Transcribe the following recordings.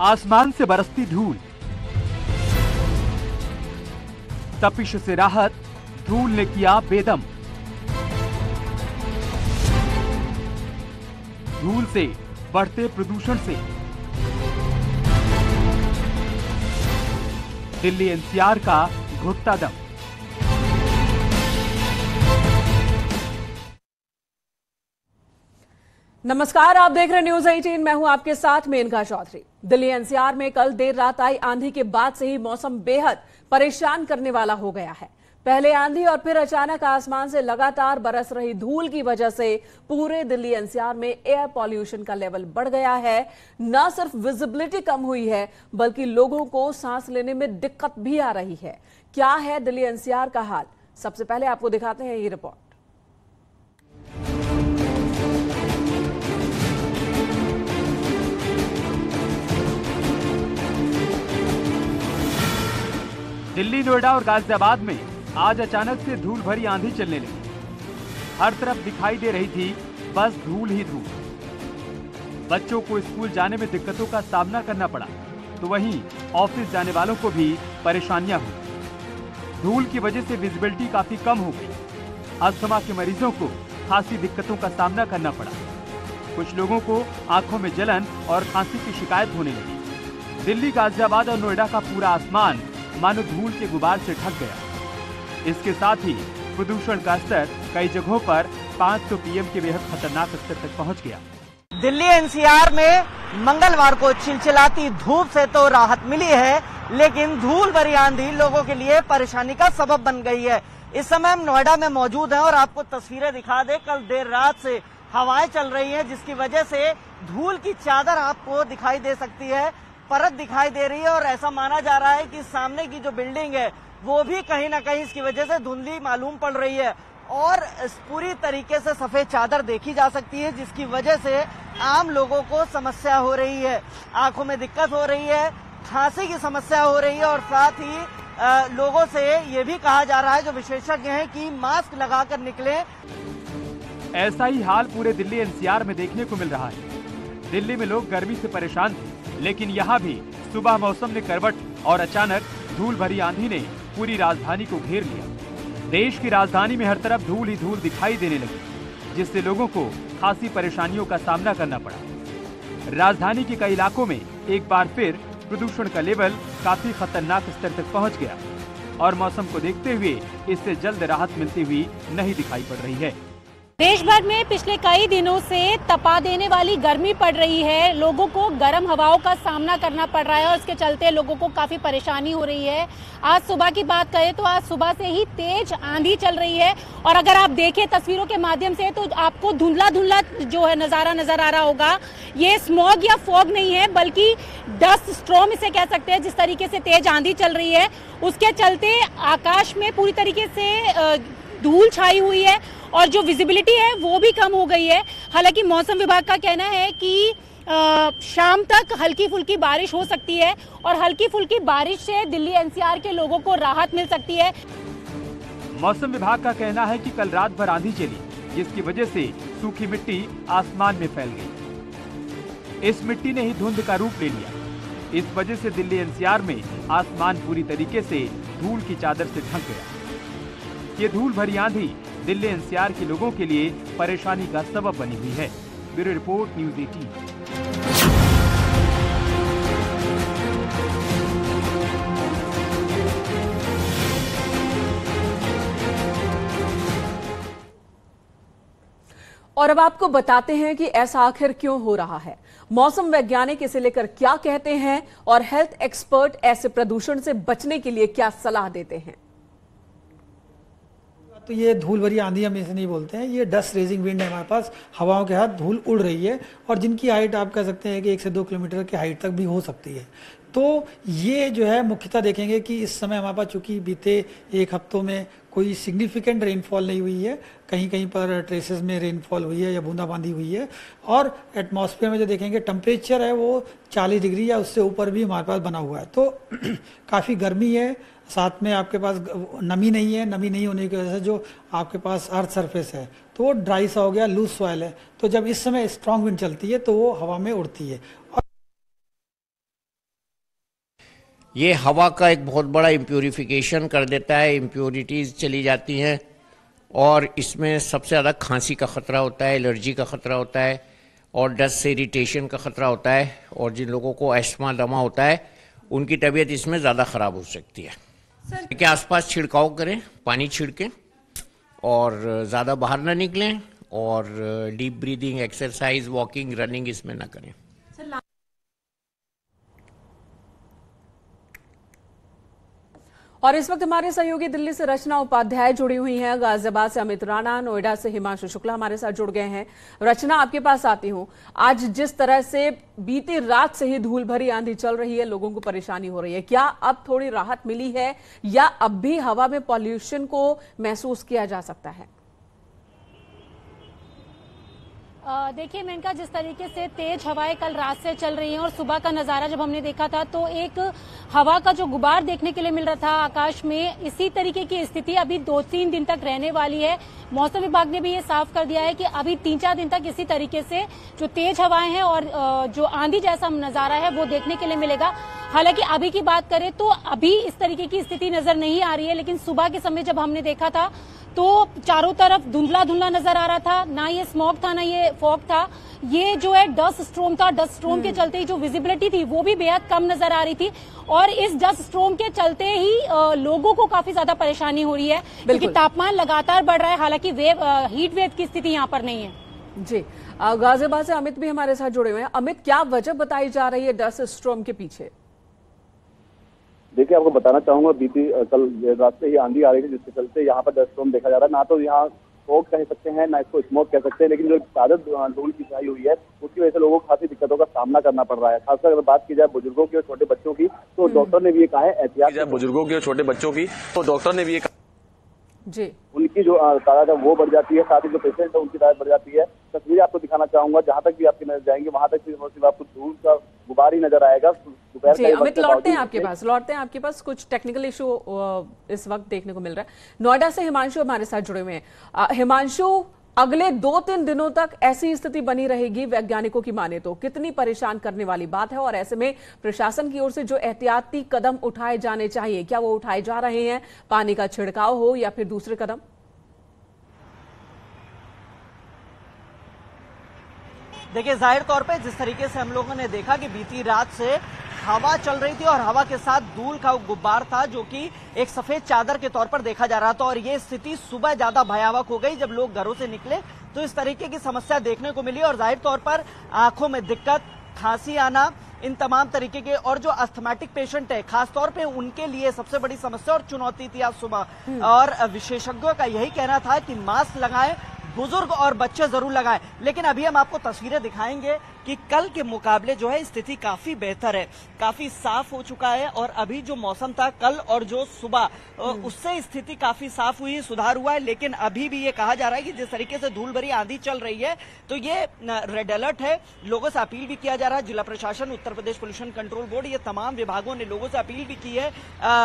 आसमान से बरसती धूल, तपिश से राहत, धूल ने किया बेदम। धूल से, बढ़ते प्रदूषण से दिल्ली एनसीआर का घुटता दम। नमस्कार, आप देख रहे न्यूज 18। मैं हूं आपके साथ मेनका चौधरी। दिल्ली एनसीआर में कल देर रात आई आंधी के बाद से ही मौसम बेहद परेशान करने वाला हो गया है। पहले आंधी और फिर अचानक आसमान से लगातार बरस रही धूल की वजह से पूरे दिल्ली एनसीआर में एयर पॉल्यूशन का लेवल बढ़ गया है। न सिर्फ विजिबिलिटी कम हुई है, बल्कि लोगों को सांस लेने में दिक्कत भी आ रही है। क्या है दिल्ली एनसीआर का हाल? सबसे पहले आपको दिखाते हैं ये रिपोर्ट। दिल्ली, नोएडा और गाजियाबाद में आज अचानक से धूल भरी आंधी चलने लगी। हर तरफ दिखाई दे रही थी बस धूल ही धूल। बच्चों को स्कूल जाने में दिक्कतों का सामना करना पड़ा, तो वहीं ऑफिस जाने वालों को भी परेशानियां हुई। धूल की वजह से विजिबिलिटी काफी कम हो गई। अस्थमा के मरीजों को खासी दिक्कतों का सामना करना पड़ा। कुछ लोगों को आंखों में जलन और खांसी की शिकायत होने लगी। दिल्ली, गाजियाबाद और नोएडा का पूरा आसमान मानो धूल के गुबार से ढक गया। इसके साथ ही प्रदूषण का स्तर कई जगहों पर 500 पीएम के बेहद खतरनाक स्तर तक पहुंच गया। दिल्ली एनसीआर में मंगलवार को चिलचिलाती धूप से तो राहत मिली है, लेकिन धूल भरी आंधी लोगों के लिए परेशानी का सबब बन गई है। इस समय हम नोएडा में मौजूद हैं और आपको तस्वीरें दिखा दें। कल देर रात से हवाएं चल रही हैं, जिसकी वजह से धूल की चादर आपको दिखाई दे सकती है, परत दिखाई दे रही है। और ऐसा माना जा रहा है कि सामने की जो बिल्डिंग है वो भी कहीं ना कहीं इसकी वजह से धुंधली मालूम पड़ रही है और पूरी तरीके से सफेद चादर देखी जा सकती है, जिसकी वजह से आम लोगों को समस्या हो रही है। आंखों में दिक्कत हो रही है, खांसी की समस्या हो रही है और साथ ही लोगों से ये भी कहा जा रहा है, जो विशेषज्ञ हैं, कि मास्क लगाकर निकलें। ऐसा ही हाल पूरे दिल्ली एनसीआर में देखने को मिल रहा है। दिल्ली में लोग गर्मी से परेशान थे, लेकिन यहाँ भी सुबह मौसम ने करवट और अचानक धूल भरी आंधी ने पूरी राजधानी को घेर लिया। देश की राजधानी में हर तरफ धूल ही धूल दिखाई देने लगी, जिससे लोगों को खासी परेशानियों का सामना करना पड़ा। राजधानी के कई इलाकों में एक बार फिर प्रदूषण का लेवल काफी खतरनाक स्तर तक पहुंच गया और मौसम को देखते हुए इससे जल्द राहत मिलती हुई नहीं दिखाई पड़ रही है। देश भर में पिछले कई दिनों से तपा देने वाली गर्मी पड़ रही है। लोगों को गर्म हवाओं का सामना करना पड़ रहा है और इसके चलते लोगों को काफी परेशानी हो रही है। आज सुबह की बात करें तो आज सुबह से ही तेज आंधी चल रही है और अगर आप देखें तस्वीरों के माध्यम से तो आपको धुंधला धुंधला जो है नजारा नजर आ रहा होगा। ये स्मॉग या फॉग नहीं है, बल्कि डस्ट स्टॉर्म इसे कह सकते हैं। जिस तरीके से तेज आंधी चल रही है उसके चलते आकाश में पूरी तरीके से धूल छाई हुई है और जो विजिबिलिटी है वो भी कम हो गई है। हालांकि मौसम विभाग का कहना है कि शाम तक हल्की फुल्की बारिश हो सकती है और हल्की फुल्की बारिश से दिल्ली एनसीआर के लोगों को राहत मिल सकती है। मौसम विभाग का कहना है कि कल रात भर आंधी चली, जिसकी वजह से सूखी मिट्टी आसमान में फैल गई। इस मिट्टी ने ही धुंध का रूप ले लिया। इस वजह से दिल्ली एनसीआर में आसमान पूरी तरीके से धूल की चादर से ढक गया। ये धूल भरी आंधी दिल्ली एनसीआर के लोगों के लिए परेशानी का सबब बनी हुई है। Bureau report, news 18। और अब आपको बताते हैं कि ऐसा आखिर क्यों हो रहा है। मौसम वैज्ञानिक इसे लेकर क्या कहते हैं और हेल्थ एक्सपर्ट ऐसे प्रदूषण से बचने के लिए क्या सलाह देते हैं। तो ये धूल भरी आंधी हम इसे नहीं बोलते हैं, ये डस्ट रेजिंग विंड है। हमारे पास हवाओं के साथ धूल उड़ रही है और जिनकी हाइट आप कह सकते हैं कि 1 से 2 किलोमीटर की हाइट तक भी हो सकती है। तो ये जो है मुख्यतः देखेंगे कि इस समय हमारे पास चूँकि बीते 1 हफ्तों में कोई सिग्निफिकेंट रेनफॉल नहीं हुई है, कहीं कहीं पर ट्रेसेस में रेनफॉल हुई है या बूंदाबांदी हुई है। और एटमॉस्फेयर में जो देखेंगे टेम्परेचर है वो 40 डिग्री या उससे ऊपर भी हमारे पास बना हुआ है। तो काफ़ी गर्मी है, साथ में आपके पास नमी नहीं है। नमी नहीं होने की वजह से जो आपके पास अर्थ सरफेस है तो वो ड्राई सा हो गया, लूज सॉइल है। तो जब इस समय स्ट्रॉन्ग विंड चलती है तो वो हवा में उड़ती है। और 12 अक्टूबर 2021 को दिल्ली एनसीआर में 500 पीएम के बेहद खतरनाक स्तर तक पहुंच गया। देश की राजधानी में हर तरफ धूल ही धूल दिखाई देने लगी। जिससे लोगों को खासी परेशानियों का सामना करना पड़ा। राजधानी के कई इलाकों में एक बार फिर प्रदूषण का लेवल काफी खतरनाक स्तर तक पहुंच गया। ये हवा का एक बहुत बड़ा इम्प्यूरिफिकेशन कर देता है, इम्प्योरिटीज़ चली जाती हैं और इसमें सबसे ज़्यादा खांसी का ख़तरा होता है, एलर्जी का ख़तरा होता है और डस्ट से इरिटेशन का ख़तरा होता है। और जिन लोगों को अस्थमा दमा होता है उनकी तबीयत इसमें ज़्यादा ख़राब हो सकती है। के आसपास छिड़काव करें, पानी छिड़कें और ज़्यादा बाहर ना निकलें और deep breathing, exercise, walking, running इसमें ना करें। और इस वक्त हमारे सहयोगी दिल्ली से रचना उपाध्याय जुड़ी हुई हैं, गाजियाबाद से अमित राणा, नोएडा से हिमांशु शुक्ला हमारे साथ जुड़ गए हैं। रचना, आपके पास आती हूं। आज जिस तरह से बीती रात से ही धूल भरी आंधी चल रही है, लोगों को परेशानी हो रही है, क्या अब थोड़ी राहत मिली है या अब भी हवा में पॉल्यूशन को महसूस किया जा सकता है? देखिए मेनका, जिस तरीके से तेज हवाएं कल रात से चल रही हैं और सुबह का नजारा जब हमने देखा था तो एक हवा का जो गुबार देखने के लिए मिल रहा था आकाश में, इसी तरीके की स्थिति अभी 2-3 दिन तक रहने वाली है। मौसम विभाग ने भी ये साफ कर दिया है कि अभी 3-4 दिन तक इसी तरीके से जो तेज हवाएं हैं और जो आंधी जैसा नजारा है वो देखने के लिए मिलेगा। हालांकि अभी की बात करें तो अभी इस तरीके की स्थिति नजर नहीं आ रही है, लेकिन सुबह के समय जब हमने देखा था तो चारों तरफ धुंधला धुंधला नजर आ रहा था, ना ये स्मॉग था ना ये फॉग था, ये जो है डस्ट स्टॉर्म था। डस्ट स्टॉर्म के चलते ही जो विजिबिलिटी थी वो भी बेहद कम नजर आ रही थी और इस डस्ट स्टॉर्म के चलते ही लोगों को काफी ज्यादा परेशानी हो रही है क्योंकि तापमान लगातार बढ़ रहा है। हालांकि हीट वेव की स्थिति यहाँ पर नहीं है। जी, गाजियाबाद से अमित भी हमारे साथ जुड़े हुए हैं। अमित, क्या वजह बताई जा रही है डस्ट स्टॉर्म के पीछे? देखिए, आपको बताना चाहूंगा, बीती कल रात से ही आंधी आ रही थी जिसके चलते यहाँ पर डस्ट स्टॉर्म देखा जा रहा है। ना तो यहाँ फॉग कह सकते हैं ना इसको स्मोक कह सकते हैं, लेकिन जो ताज़ा धूल की छाई हुई है उसकी वजह से लोगों को काफी दिक्कतों का सामना करना पड़ रहा है। खासकर अगर बात की जाए बुजुर्गों की और छोटे बच्चों की तो डॉक्टर ने भी ये कहा है, एहतियात बुजुर्गों की और छोटे बच्चों की तो डॉक्टर ने भी ये जी, उनकी जो तादाद है वो बढ़ जाती है, साथ ही जो पेशेंट है उनकी तादाद बढ़ जाती है। तस्वीरें आपको दिखाना चाहूंगा, जहां तक भी आपकी नजर जाएंगे वहां तक सिर्फ आपको धूल का गुबार ही नजर आएगा। जी, अमित लौटते हैं आपके पास कुछ टेक्निकल इशू इस वक्त देखने को मिल रहा है। नोएडा से हिमांशु हमारे साथ जुड़े हुए हैं। हिमांशु, अगले 2-3 दिनों तक ऐसी स्थिति बनी रहेगी वैज्ञानिकों की माने तो कितनी परेशान करने वाली बात है और ऐसे में प्रशासन की ओर से जो एहतियाती कदम उठाए जाने चाहिए, क्या वो उठाए जा रहे हैं? पानी का छिड़काव हो या फिर दूसरे कदम? देखिए, जाहिर तौर पे जिस तरीके से हम लोगों ने देखा कि बीती रात से हवा चल रही थी और हवा के साथ धूल का गुब्बार था जो कि एक सफेद चादर के तौर पर देखा जा रहा था और ये स्थिति सुबह ज्यादा भयावह हो गई। जब लोग घरों से निकले तो इस तरीके की समस्या देखने को मिली और जाहिर तौर पर आंखों में दिक्कत, खांसी आना, इन तमाम तरीके के, और जो अस्थमैटिक पेशेंट है खासतौर पे उनके लिए सबसे बड़ी समस्या और चुनौती थी आज सुबह। और विशेषज्ञों का यही कहना था कि मास्क लगाएं, बुजुर्ग और बच्चे जरूर लगाएं। लेकिन अभी हम आपको तस्वीरें दिखाएंगे कि कल के मुकाबले जो है स्थिति काफी बेहतर है, काफी साफ हो चुका है और अभी जो मौसम था कल और जो सुबह उससे स्थिति काफी साफ हुई, सुधार हुआ है। लेकिन अभी भी ये कहा जा रहा है कि जिस तरीके से धूल भरी आंधी चल रही है तो ये रेड अलर्ट है। लोगों से अपील भी किया जा रहा है, जिला प्रशासन, Uttar Pradesh pollution control board, ये तमाम विभागों ने लोगों से अपील भी की है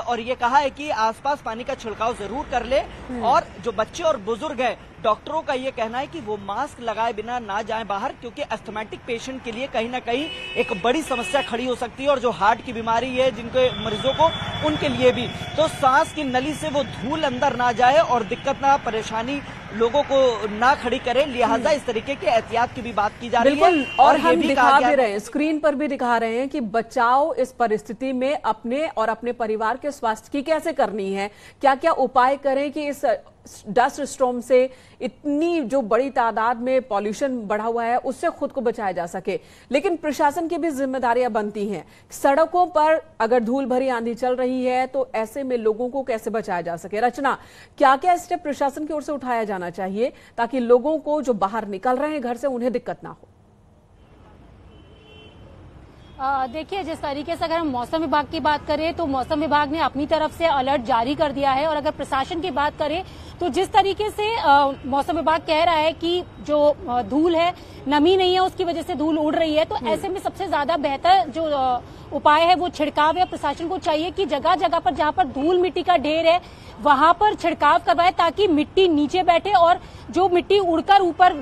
और ये कहा है कि आसपास पानी का छिड़काव जरूर कर ले। और जो बच्चे और बुजुर्ग है, डॉक्टरों का ये कहना है कि वो मास्क लगाए बिना ना जाएं बाहर, क्योंकि अस्थमैटिक पेशेंट के लिए कहीं ना कहीं एक बड़ी समस्या खड़ी हो सकती है और जो हार्ट की बीमारी है जिनके मरीजों को, उनके लिए भी। तो सांस की नली से वो धूल अंदर ना जाए और दिक्कत ना, परेशानी लोगों को ना खड़ी करे, लिहाजा इस तरीके के एहतियात की भी बात की जा रही है। और हम दिखा भी रहे हैं, स्क्रीन पर भी दिखा रहे हैं कि बचाव इस परिस्थिति में अपने और अपने परिवार के स्वास्थ्य की कैसे करनी है, क्या क्या उपाय करें कि इस डस्ट स्टॉर्म से इतनी जो बड़ी तादाद में पॉल्यूशन बढ़ा हुआ है उससे खुद को बचाया जा सके। लेकिन प्रशासन की भी जिम्मेदारियां बनती हैं। सड़कों पर अगर धूल भरी आंधी चल रही है तो ऐसे में लोगों को कैसे बचाया जा सके? रचना, क्या क्या स्टेप प्रशासन की ओर से उठाया जाना चाहिए ताकि लोगों को जो बाहर निकल रहे हैं घर से उन्हें दिक्कत ना हो? देखिए, जिस तरीके से अगर हम मौसम विभाग की बात करें तो मौसम विभाग ने अपनी तरफ से अलर्ट जारी कर दिया है और अगर प्रशासन की बात करें तो जिस तरीके से मौसम विभाग कह रहा है कि जो धूल है, नमी नहीं है, उसकी वजह से धूल उड़ रही है, तो ऐसे में सबसे ज्यादा बेहतर जो उपाय है वो छिड़काव है। प्रशासन को चाहिए कि जगह जगह पर जहां पर धूल मिट्टी का ढेर है वहां पर छिड़काव करवाए, ताकि मिट्टी नीचे बैठे और जो मिट्टी उड़कर ऊपर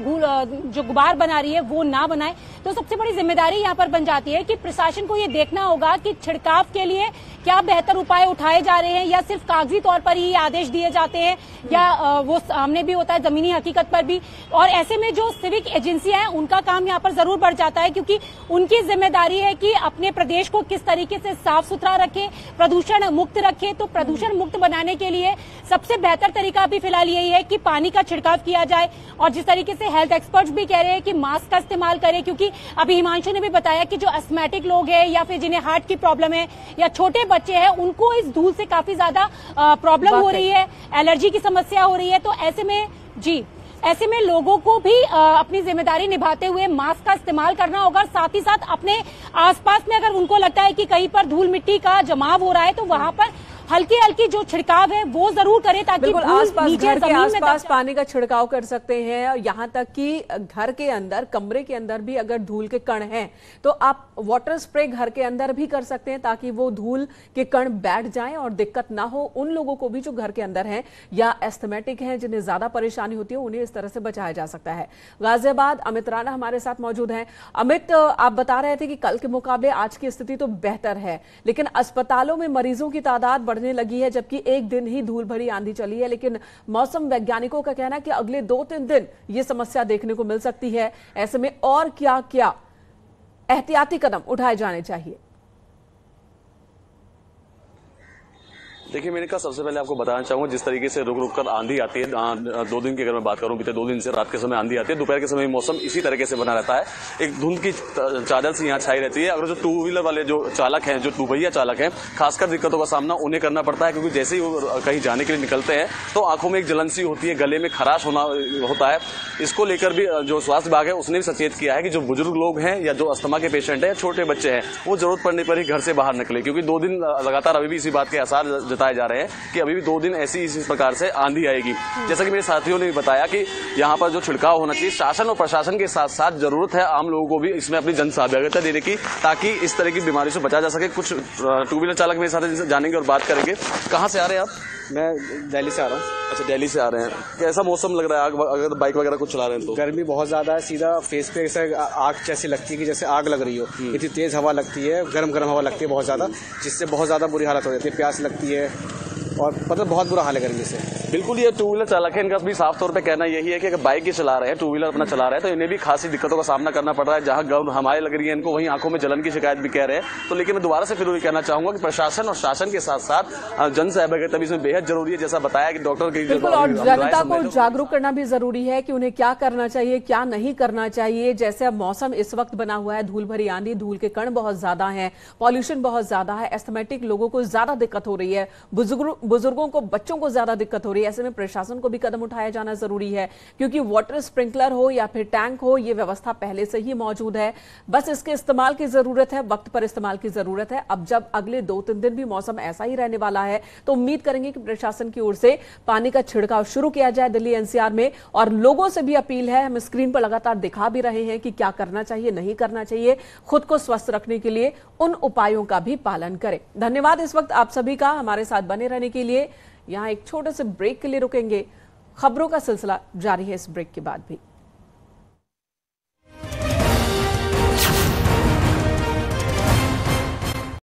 जो गुबार बना रही है वो ना बनाए। तो सबसे बड़ी जिम्मेदारी यहाँ पर बन जाती है कि प्रशासन को ये देखना होगा कि छिड़काव के लिए क्या बेहतर उपाय उठाए जा रहे हैं, या सिर्फ कागजी तौर पर ही आदेश दिए जाते हैं, या वो सामने भी होता है जमीनी हकीकत पर भी। और ऐसे में जो सिविक एजेंसियां हैं उनका काम यहाँ पर जरूर बढ़ जाता है, क्योंकि उनकी जिम्मेदारी है कि अपने प्रदेश को किस तरीके से साफ सुथरा रखें, प्रदूषण मुक्त रखें। तो प्रदूषण मुक्त बनाने के लिए सबसे बेहतर तरीका अभी फिलहाल यही है कि पानी का छिड़काव किया जाए। और जिस तरीके से हेल्थ एक्सपर्ट्स भी कह रहे हैं कि मास्क का इस्तेमाल करें, क्योंकि अभी हिमांशु ने भी बताया कि जो एस्थमेटिक लोग हैं या फिर जिन्हें हार्ट की प्रॉब्लम है या छोटे बच्चे हैं, उनको इस धूल से काफी ज्यादा प्रॉब्लम हो रही है, एलर्जी की समस्या हो रही है। तो ऐसे में लोगों को भी अपनी जिम्मेदारी निभाते हुए मास्क का इस्तेमाल करना होगा। साथ ही साथ अपने आसपास में अगर उनको लगता है कि कहीं पर धूल मिट्टी का जमाव हो रहा है तो वहां पर हल्की हल्की जो छिड़काव है वो जरूर करें, ताकि बिल्कुल आसपास घर के आसपास में पानी का छिड़काव कर सकते हैं। यहाँ तक कि घर के अंदर, कमरे के अंदर भी अगर धूल के कण हैं तो आप वाटर स्प्रे घर के अंदर भी कर सकते हैं, ताकि वो धूल के कण बैठ जाएं और दिक्कत ना हो उन लोगों को भी जो घर के अंदर हैं या एस्थमेटिक हैं, जिन्हें ज्यादा परेशानी होती है, उन्हें इस तरह से बचाया जा सकता है। गाजियाबाद अमित राणा हमारे साथ मौजूद हैं। अमित, आप बता रहे थे कि कल के मुकाबले आज की स्थिति तो बेहतर है, लेकिन अस्पतालों में मरीजों की तादाद बढ़ने लगी है, जबकि एक दिन ही धूल भरी आंधी चली है। लेकिन मौसम वैज्ञानिकों का कहना है कि अगले 2-3 दिन ये समस्या देखने को मिल सकती है। ऐसे में और क्या क्या एहतियाती कदम उठाए जाने चाहिए? देखिए, मैंने कहा सबसे पहले आपको बताना चाहूंगा, जिस तरीके से रुक रुक कर आंधी आती है, 2 दिन की अगर मैं बात करूं, बीते 2 दिन से रात के समय आंधी आती है, दोपहर के समय मौसम इसी तरीके से बना रहता है, एक धुंध की चादर से यहाँ छाई रहती है। अगर जो 2 व्हीलर वाले जो चालक हैं, जो दुपहिया चालक हैं, खासकर दिक्कतों का सामना उन्हें करना पड़ता है, क्योंकि जैसे ही वो कहीं जाने के लिए निकलते हैं तो आंखों में एक जलन सी होती है, गले में खराश होता है। इसको लेकर भी जो स्वास्थ्य विभाग है उसने भी सचेत किया है कि जो बुजुर्ग लोग हैं या जो अस्थमा के पेशेंट हैं या छोटे बच्चे हैं, वो जरूरत पड़ने पर ही घर से बाहर निकले, क्योंकि 2 दिन लगातार अभी भी इसी बात के आसार जताए जा रहे हैं कि अभी भी 2 दिन ऐसी इसी प्रकार से आंधी आएगी। जैसा कि मेरे साथियों ने भी बताया कि यहाँ पर जो छिड़काव होना चाहिए, शासन और प्रशासन के साथ साथ जरूरत है आम लोगों को भी इसमें अपनी जन सहभागिता देने की, ताकि इस तरह की बीमारी से बचा जा सके। कुछ 2 व्हीलर चालक मेरे साथ जानेंगे और बात करेंगे। कहाँ से आ रहे हैं आप? मैं दिल्ली से आ रहा हूँ। अच्छा, दिल्ली से आ रहे हैं। कैसा मौसम लग रहा है अगर बाइक वगैरह कुछ चला रहे हैं तो? गर्मी बहुत ज्यादा है, सीधा फेस पे ऐसे आग जैसी लगती है कि जैसे आग लग रही हो। इतनी तेज हवा लगती है, गर्म हवा लगती है बहुत ज्यादा, जिससे बहुत ज्यादा बुरी हालत हो जाती है, प्यास लगती है और मतलब बहुत बुरा हाल है गर्मी से। बिल्कुल, ये 2 व्हीलर चालक है, इनका भी साफ तौर पे कहना यही है कि अगर बाइक ही चला रहे हैं, 2 व्हीलर अपना चला रहे हैं, तो इन्हें भी खासी दिक्कतों का सामना करना पड़ रहा है। जहां गर्म हवाएं लग रही है इनको, वहीं आंखों में जलन की शिकायत भी कह रहे हैं। तो लेकिन मैं दोबारा से फिर वही कहना चाहूंगा कि प्रशासन और शासन के साथ साथ जन सहभागिता भी इसमें बेहद जरूरी है। जैसा बताया कि डॉक्टर की और जनता को जागरूक करना भी जरूरी है कि उन्हें क्या करना चाहिए, क्या नहीं करना चाहिए। जैसे अब मौसम इस वक्त बना हुआ है, धूल भरी आंधी, धूल के कण बहुत ज्यादा है, पॉल्यूशन बहुत ज्यादा है, एस्थमेटिक लोगों को ज्यादा दिक्कत हो रही है, बुजुर्गों को, बच्चों को ज्यादा दिक्कत हो रही है। ऐसे में प्रशासन को भी कदम उठाया जाना जरूरी है, क्योंकि वाटर स्प्रिंकलर हो या फिर टैंक हो, ये व्यवस्था पहले से ही मौजूद है, बस इसके इस्तेमाल की जरूरत है, वक्त पर इस्तेमाल की जरूरत है। अब जब अगले 2-3 दिन भी मौसम ऐसा ही रहने वाला है तो उम्मीद करेंगे कि प्रशासन की ओर से पानी का छिड़काव शुरू किया जाए दिल्ली एनसीआर में। और लोगों से भी अपील है, हम स्क्रीन पर लगातार दिखा भी रहे हैं कि क्या करना चाहिए, नहीं करना चाहिए, खुद को स्वस्थ रखने के लिए उन उपायों का भी पालन करें। धन्यवाद इस वक्त आप सभी का हमारे साथ बने रहने के लिए। यहां एक छोटे से ब्रेक के लिए रुकेंगे, खबरों का सिलसिला जारी है इस ब्रेक के बाद भी।